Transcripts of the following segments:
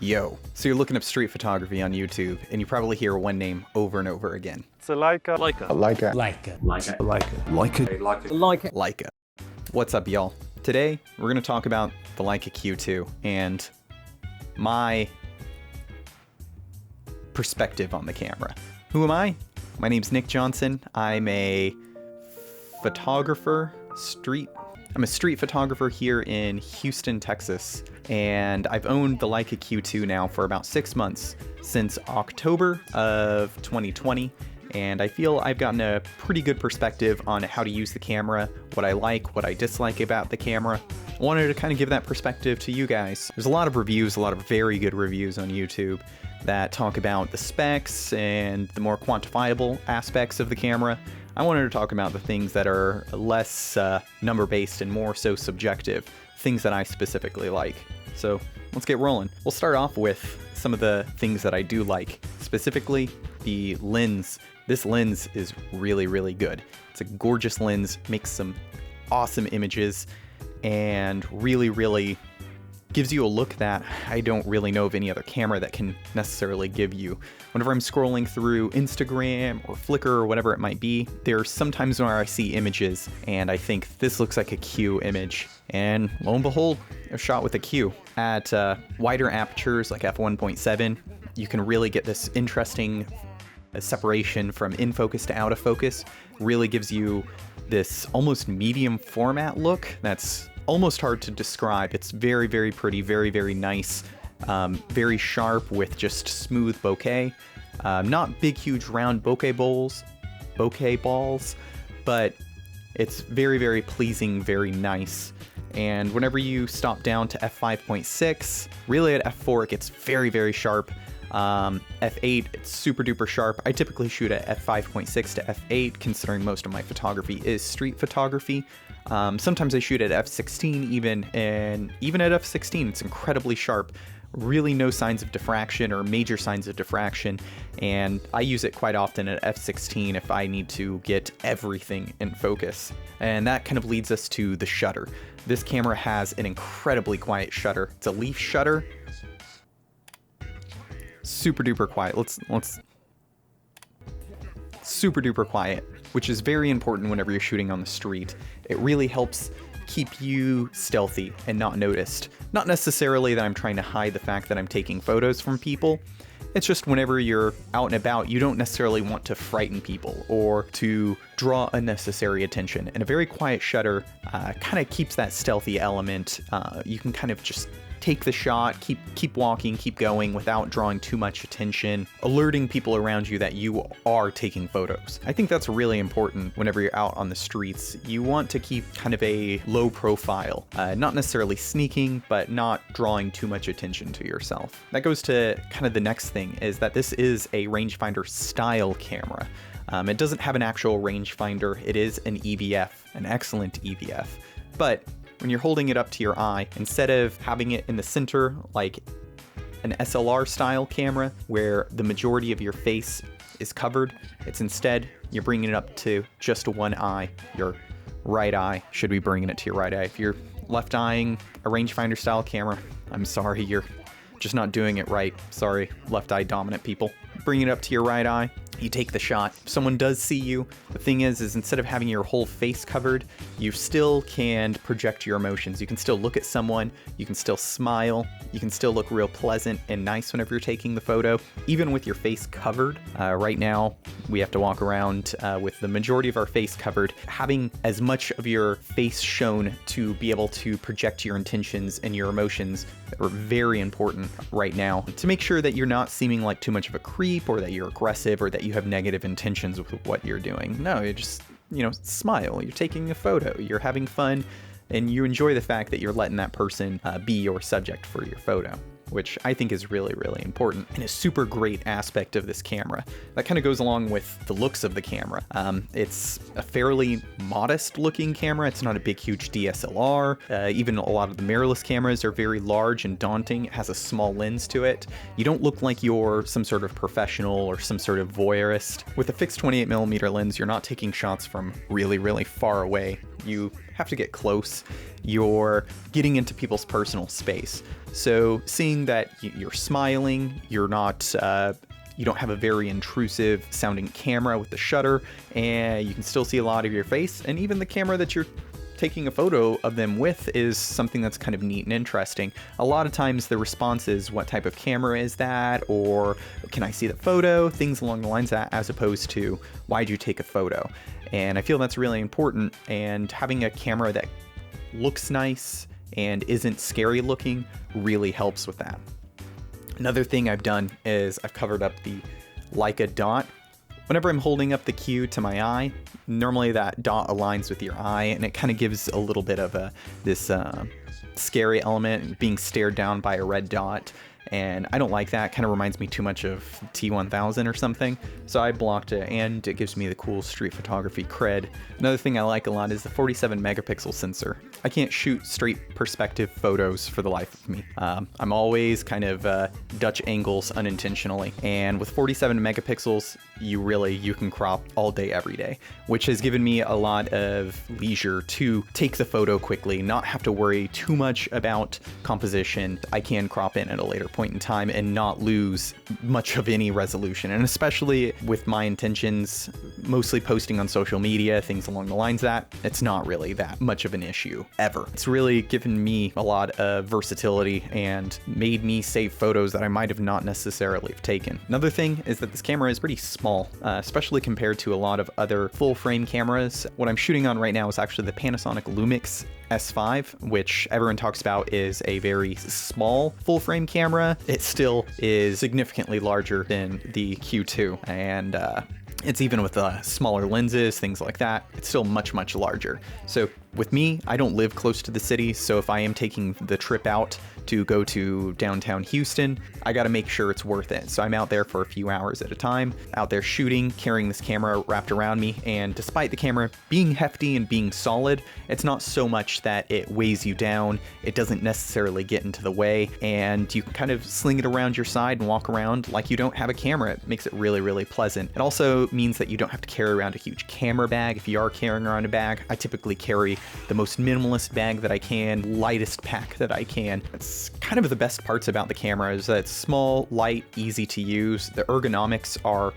Yo, so you're looking up street photography on YouTube, and you probably hear one name over and over again. It's a Leica. Leica. What's up, y'all? Today, we're going to talk about the Leica Q2 and my perspective on the camera. Who am I? My name's Nick Johnson. I'm a photographer, I'm a street photographer here in Houston, Texas, and I've owned the Leica Q2 now for about 6 months, since October of 2020, and I feel I've gotten a pretty good perspective on how to use the camera, what I like, what I dislike about the camera. I wanted to kind of give that perspective to you guys. There's a lot of reviews, a lot of very good reviews on YouTube that talk about the specs and the more quantifiable aspects of the camera. I wanted to talk about the things that are less number-based and more so subjective, things that I specifically like. So let's get rolling. We'll start off with some of the things that I do like, specifically the lens. This lens is really, really good. It's a gorgeous lens, makes some awesome images, and really gives you a look that I don't really know of any other camera that can necessarily give you. Whenever I'm scrolling through Instagram or Flickr or whatever it might be, there's sometimes where I see images and I think this looks like a Q image, and lo and behold, a shot with a Q. At wider apertures like f1.7, you can really get this interesting separation from in focus to out of focus. Really gives you this almost medium format look that's almost hard to describe. It's very pretty, very nice, very sharp with just smooth bokeh. Not big, huge, round bokeh balls, but it's very pleasing, very nice. And whenever you stop down to f5.6, really at f4 it gets very sharp. F8, it's super duper sharp. I typically shoot at f5.6 to f8, considering most of my photography is street photography. Sometimes I shoot at f16 even, and even at f16 it's incredibly sharp. Really no signs of diffraction or major signs of diffraction, and I use it quite often at f16 if I need to get everything in focus. And that kind of leads us to the shutter. This camera has an incredibly quiet shutter. It's a leaf shutter. Super duper quiet. Let's super duper quiet, which is very important whenever you're shooting on the street. It really helps keep you stealthy and not noticed. Not necessarily that I'm trying to hide the fact that I'm taking photos from people. It's just whenever you're out and about, you don't necessarily want to frighten people or to draw unnecessary attention. And a very quiet shutter kind of keeps that stealthy element. You can kind of just take the shot, keep walking, keep going without drawing too much attention, alerting people around you that you are taking photos. I think that's really important whenever you're out on the streets. You want to keep kind of a low profile, not necessarily sneaking, but not drawing too much attention to yourself. That goes to kind of the next thing, is that this is a rangefinder style camera. It doesn't have an actual rangefinder. It is an EVF, an excellent EVF, but when you're holding it up to your eye, instead of having it in the center like an SLR style camera where the majority of your face is covered, it's instead you're bringing it up to just one eye. Your right eye should be bringing it to your right eye. If you're left eyeing a rangefinder style camera, I'm sorry, you're just not doing it right. Sorry, left eye dominant people. Bring it up to your right eye. You take the shot. If someone does see you, the thing is instead of having your whole face covered, you still can project your emotions. You can still look at someone, you can still smile, you can still look real pleasant and nice whenever you're taking the photo, even with your face covered. Right now, we have to walk around with the majority of our face covered. Having as much of your face shown to be able to project your intentions and your emotions are very important right now to make sure that you're not seeming like too much of a creep or that you're aggressive or that you have negative intentions with what you're doing. No, you just, smile. You're taking a photo, you're having fun, and you enjoy the fact that you're letting that person be your subject for your photo, which I think is really important and a super great aspect of this camera. That kind of goes along with the looks of the camera. It's a fairly modest looking camera. It's not a big, huge DSLR. Even a lot of the mirrorless cameras are very large and daunting. It has a small lens to it. You don't look like you're some sort of professional or some sort of voyeurist. With a fixed 28mm lens, you're not taking shots from really far away. you have to get close. You're getting into people's personal space. So seeing that you're smiling, you're not, you don't have a very intrusive sounding camera with the shutter, and you can still see a lot of your face, and even the camera that you're taking a photo of them with is something that's kind of neat and interesting. A lot of times the response is, what type of camera is that? Or can I see the photo? Things along the lines of that, as opposed to, why'd you take a photo? And I feel that's really important, and having a camera that looks nice and isn't scary looking really helps with that. Another thing I've done is I've covered up the Leica dot. Whenever I'm holding up the cue to my eye, normally that dot aligns with your eye, and it kind of gives a little bit of this scary element, being stared down by a red dot. And I don't like that. Kind of reminds me too much of T1000 or something. So I blocked it, and it gives me the cool street photography cred. Another thing I like a lot is the 47 megapixel sensor. I can't shoot straight perspective photos for the life of me. I'm always kind of Dutch angles unintentionally. And with 47 megapixels, you can crop all day, every day, which has given me a lot of leisure to take the photo quickly, not have to worry too much about composition. I can crop in at a later point in time and not lose much of any resolution. And especially with my intentions, mostly posting on social media, things along the lines of that, it's not really that much of an issue ever. It's really given me a lot of versatility and made me save photos that I might have not necessarily have taken. Another thing is that this camera is pretty small, especially compared to a lot of other full frame cameras. What I'm shooting on right now is actually the Panasonic Lumix S5, which everyone talks about is a very small full frame camera. It still is significantly larger than the Q2, and it's even with smaller lenses, things like that, it's still much, much larger. So with me, I don't live close to the city, so if I am taking the trip out to go to downtown Houston, I gotta make sure it's worth it. So I'm out there for a few hours at a time, out there shooting, carrying this camera wrapped around me, and despite the camera being hefty and being solid, it's not so much that it weighs you down, it doesn't necessarily get into the way, and you can kind of sling it around your side and walk around like you don't have a camera. It makes it really, really pleasant. It also means that you don't have to carry around a huge camera bag. If you are carrying around a bag, I typically carry the most minimalist bag that I can, lightest pack that I can. It's kind of the best parts about the camera is that it's small, light, easy to use. The ergonomics are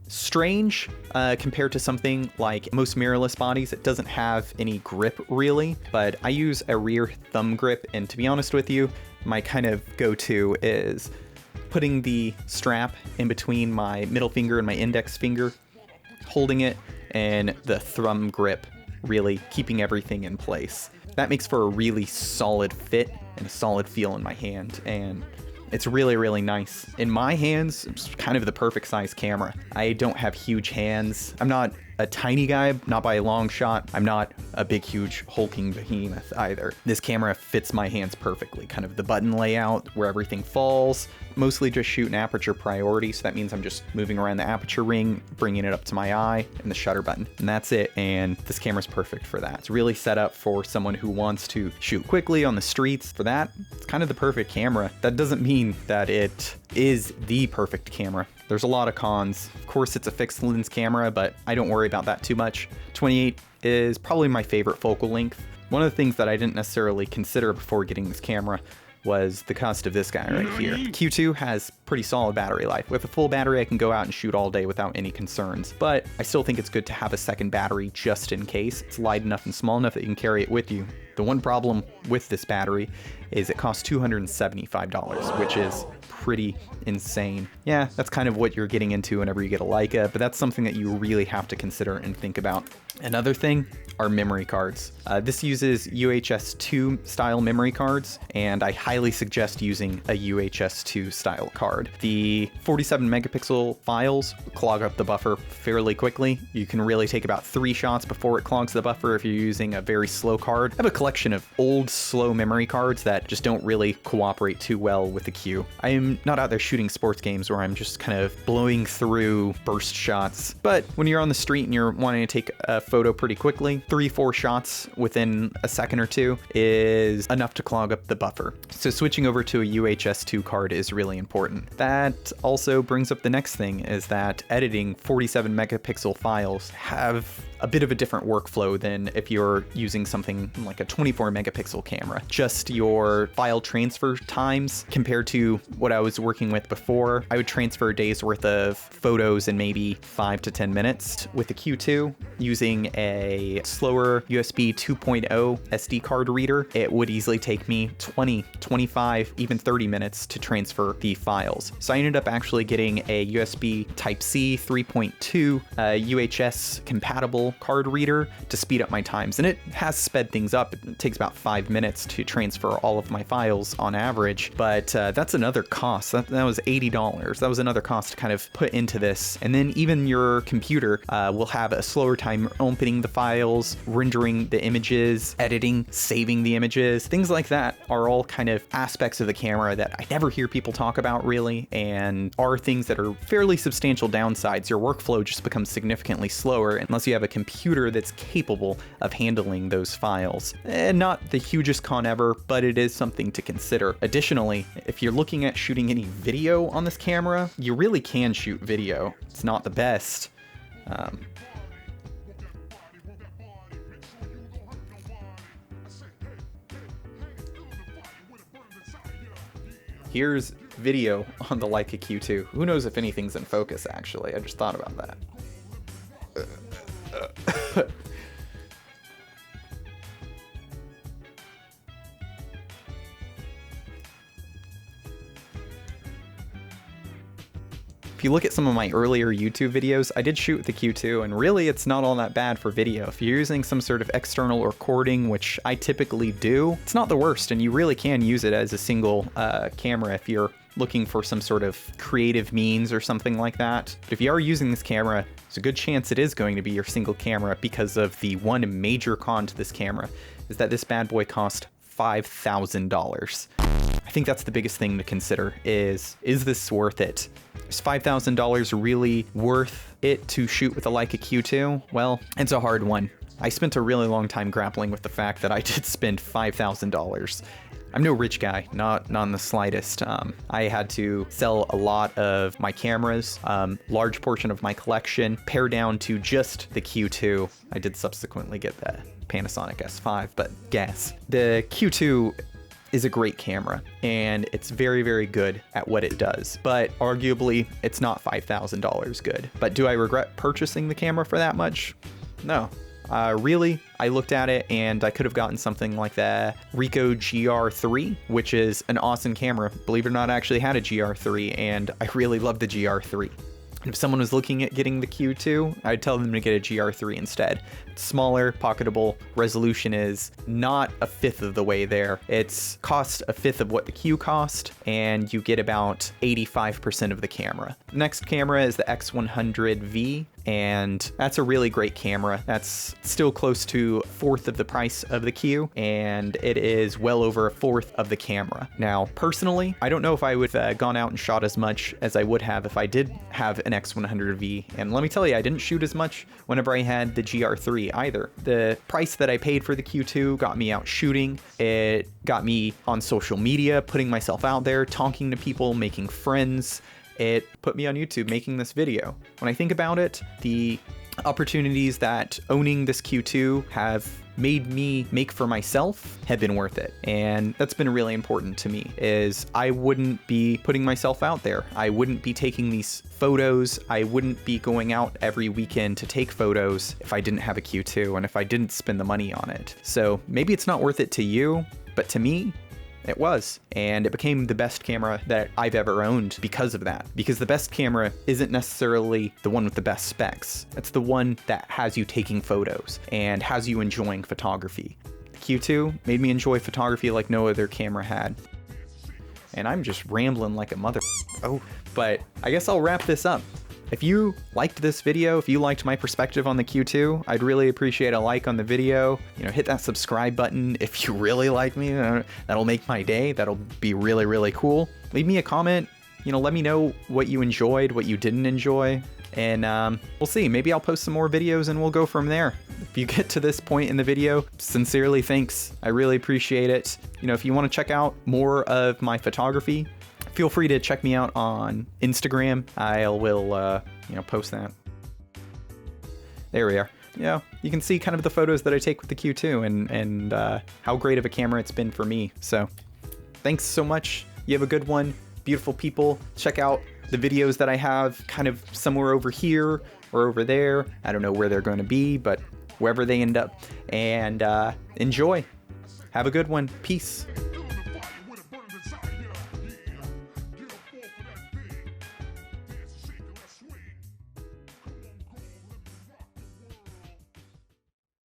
strange compared to something like most mirrorless bodies. It doesn't have any grip really, but I use a rear thumb grip, and to be honest with you, my kind of go-to is putting the strap in between my middle finger and my index finger, holding it, and the thumb grip really keeping everything in place. That makes for a really solid fit and a solid feel in my hand, and it's really, really nice. In my hands, it's kind of the perfect size camera. I don't have huge hands. I'm not a tiny guy, not by a long shot. I'm not a big, huge, hulking behemoth either. This camera fits my hands perfectly. Kind of the button layout, where everything falls. Mostly just shoot an aperture priority, so that means I'm just moving around the aperture ring, bringing it up to my eye, and the shutter button. And that's it, and this camera's perfect for that. It's really set up for someone who wants to shoot quickly on the streets. For that, it's kind of the perfect camera. That doesn't mean that it is the perfect camera. There's a lot of cons. Of course, it's a fixed lens camera, but I don't worry about that too much. 28 is probably my favorite focal length. One of the things that I didn't necessarily consider before getting this camera was the cost of this guy right here. Q2 has pretty solid battery life. With a full battery, I can go out and shoot all day without any concerns, but I still think it's good to have a second battery just in case. It's light enough and small enough that you can carry it with you. The one problem with this battery is it costs $275, which is pretty insane. Yeah, that's kind of what you're getting into whenever you get a Leica, but that's something that you really have to consider and think about. Another thing are memory cards. This uses UHS-2 style memory cards, and I highly suggest using a UHS-2 style card. The 47 megapixel files clog up the buffer fairly quickly. You can really take about 3 shots before it clogs the buffer if you're using a very slow card. I have a collection of old, slow memory cards that just don't really cooperate too well with the Q. I am not out there shooting sports games where I'm just kind of blowing through burst shots, but when you're on the street and you're wanting to take a photo pretty quickly, 3-4 shots within a second or two is enough to clog up the buffer. So switching over to a UHS-2 card is really important. That also brings up the next thing, is that editing 47 megapixel files have a bit of a different workflow than if you're using something like a 24 megapixel camera. Just your file transfer times compared to what I was working with before, I would transfer a day's worth of photos in maybe 5 to 10 minutes. With the Q2, using a slower USB 2.0 SD card reader, it would easily take me 20, 25, even 30 minutes to transfer the files. So I ended up actually getting a USB Type-C 3.2 UHS compatible card reader to speed up my times, and it has sped things up. It takes about 5 minutes to transfer all of my files on average, but that's another cost. That was $80. That was another cost to kind of put into this. And then even your computer will have a slower time opening the files, rendering the images, editing, saving the images. Things like that are all kind of aspects of the camera that I never hear people talk about really, and are things that are fairly substantial downsides. Your workflow just becomes significantly slower unless you have a computer that's capable of handling those files. Not the hugest con ever, but it is something to consider. Additionally, if you're looking at shooting any video on this camera, you really can shoot video. It's not the best. Here's video on the Leica Q2. Who knows if anything's in focus, actually. I just thought about that. If you look at some of my earlier YouTube videos, I did shoot with the Q2, and really it's not all that bad for video. If you're using some sort of external recording, which I typically do, it's not the worst, and you really can use it as a single camera if you're looking for some sort of creative means or something like that. But if you are using this camera, there's a good chance it is going to be your single camera, because of the one major con to this camera is that this bad boy cost $5,000. I think that's the biggest thing to consider is this worth it? Is $5,000 really worth it to shoot with a Leica Q2? Well, it's a hard one. I spent a really long time grappling with the fact that I did spend $5,000. I'm no rich guy, not in the slightest. I had to sell a lot of my cameras, large portion of my collection, pare down to just the Q2. I did subsequently get the Panasonic S5, but guess. The Q2 is a great camera, and it's very, very good at what it does, but arguably it's not $5,000 good. But do I regret purchasing the camera for that much? No. Really, I looked at it and I could have gotten something like the Ricoh GR3, which is an awesome camera. Believe it or not, I actually had a GR3 and I really love the GR3. If someone was looking at getting the Q2, I'd tell them to get a GR3 instead. It's smaller, pocketable, resolution is not a fifth of the way there. It's cost a fifth of what the Q cost, and you get about 85% of the camera. The next camera is the X100V, and that's a really great camera. That's still close to a fourth of the price of the Q, and it is well over a fourth of the camera. Now, personally, I don't know if I would have gone out and shot as much as I would have if I did have an X100V, and let me tell you, I didn't shoot as much whenever I had the GR3 either. The price that I paid for the Q2 got me out shooting. It got me on social media, putting myself out there, talking to people, making friends. It put me on YouTube making this video. When I think about it, the opportunities that owning this Q2 have made me make for myself have been worth it. And that's been really important to me, is I wouldn't be putting myself out there. I wouldn't be taking these photos. I wouldn't be going out every weekend to take photos if I didn't have a Q2 and if I didn't spend the money on it. So maybe it's not worth it to you, but to me, it was, and it became the best camera that I've ever owned because of that. Because the best camera isn't necessarily the one with the best specs. It's the one that has you taking photos and has you enjoying photography. The Q2 made me enjoy photography like no other camera had. And I'm just rambling like a mother. Oh, but I guess I'll wrap this up. If you liked this video, if you liked my perspective on the Q2, I'd really appreciate a like on the video. You know, hit that subscribe button if you really like me. That'll make my day. That'll be really, really cool. Leave me a comment. You know, let me know what you enjoyed, what you didn't enjoy. And we'll see. Maybe I'll post some more videos and we'll go from there. If you get to this point in the video, sincerely thanks. I really appreciate it. You know, if you want to check out more of my photography, Feel free to check me out on Instagram. I will, post that. There we are. Yeah, you can see kind of the photos that I take with the Q2 and how great of a camera it's been for me. So thanks so much. You have a good one. Beautiful people. Check out the videos that I have kind of somewhere over here or over there. I don't know where they're going to be, but wherever they end up. And enjoy. Have a good one. Peace.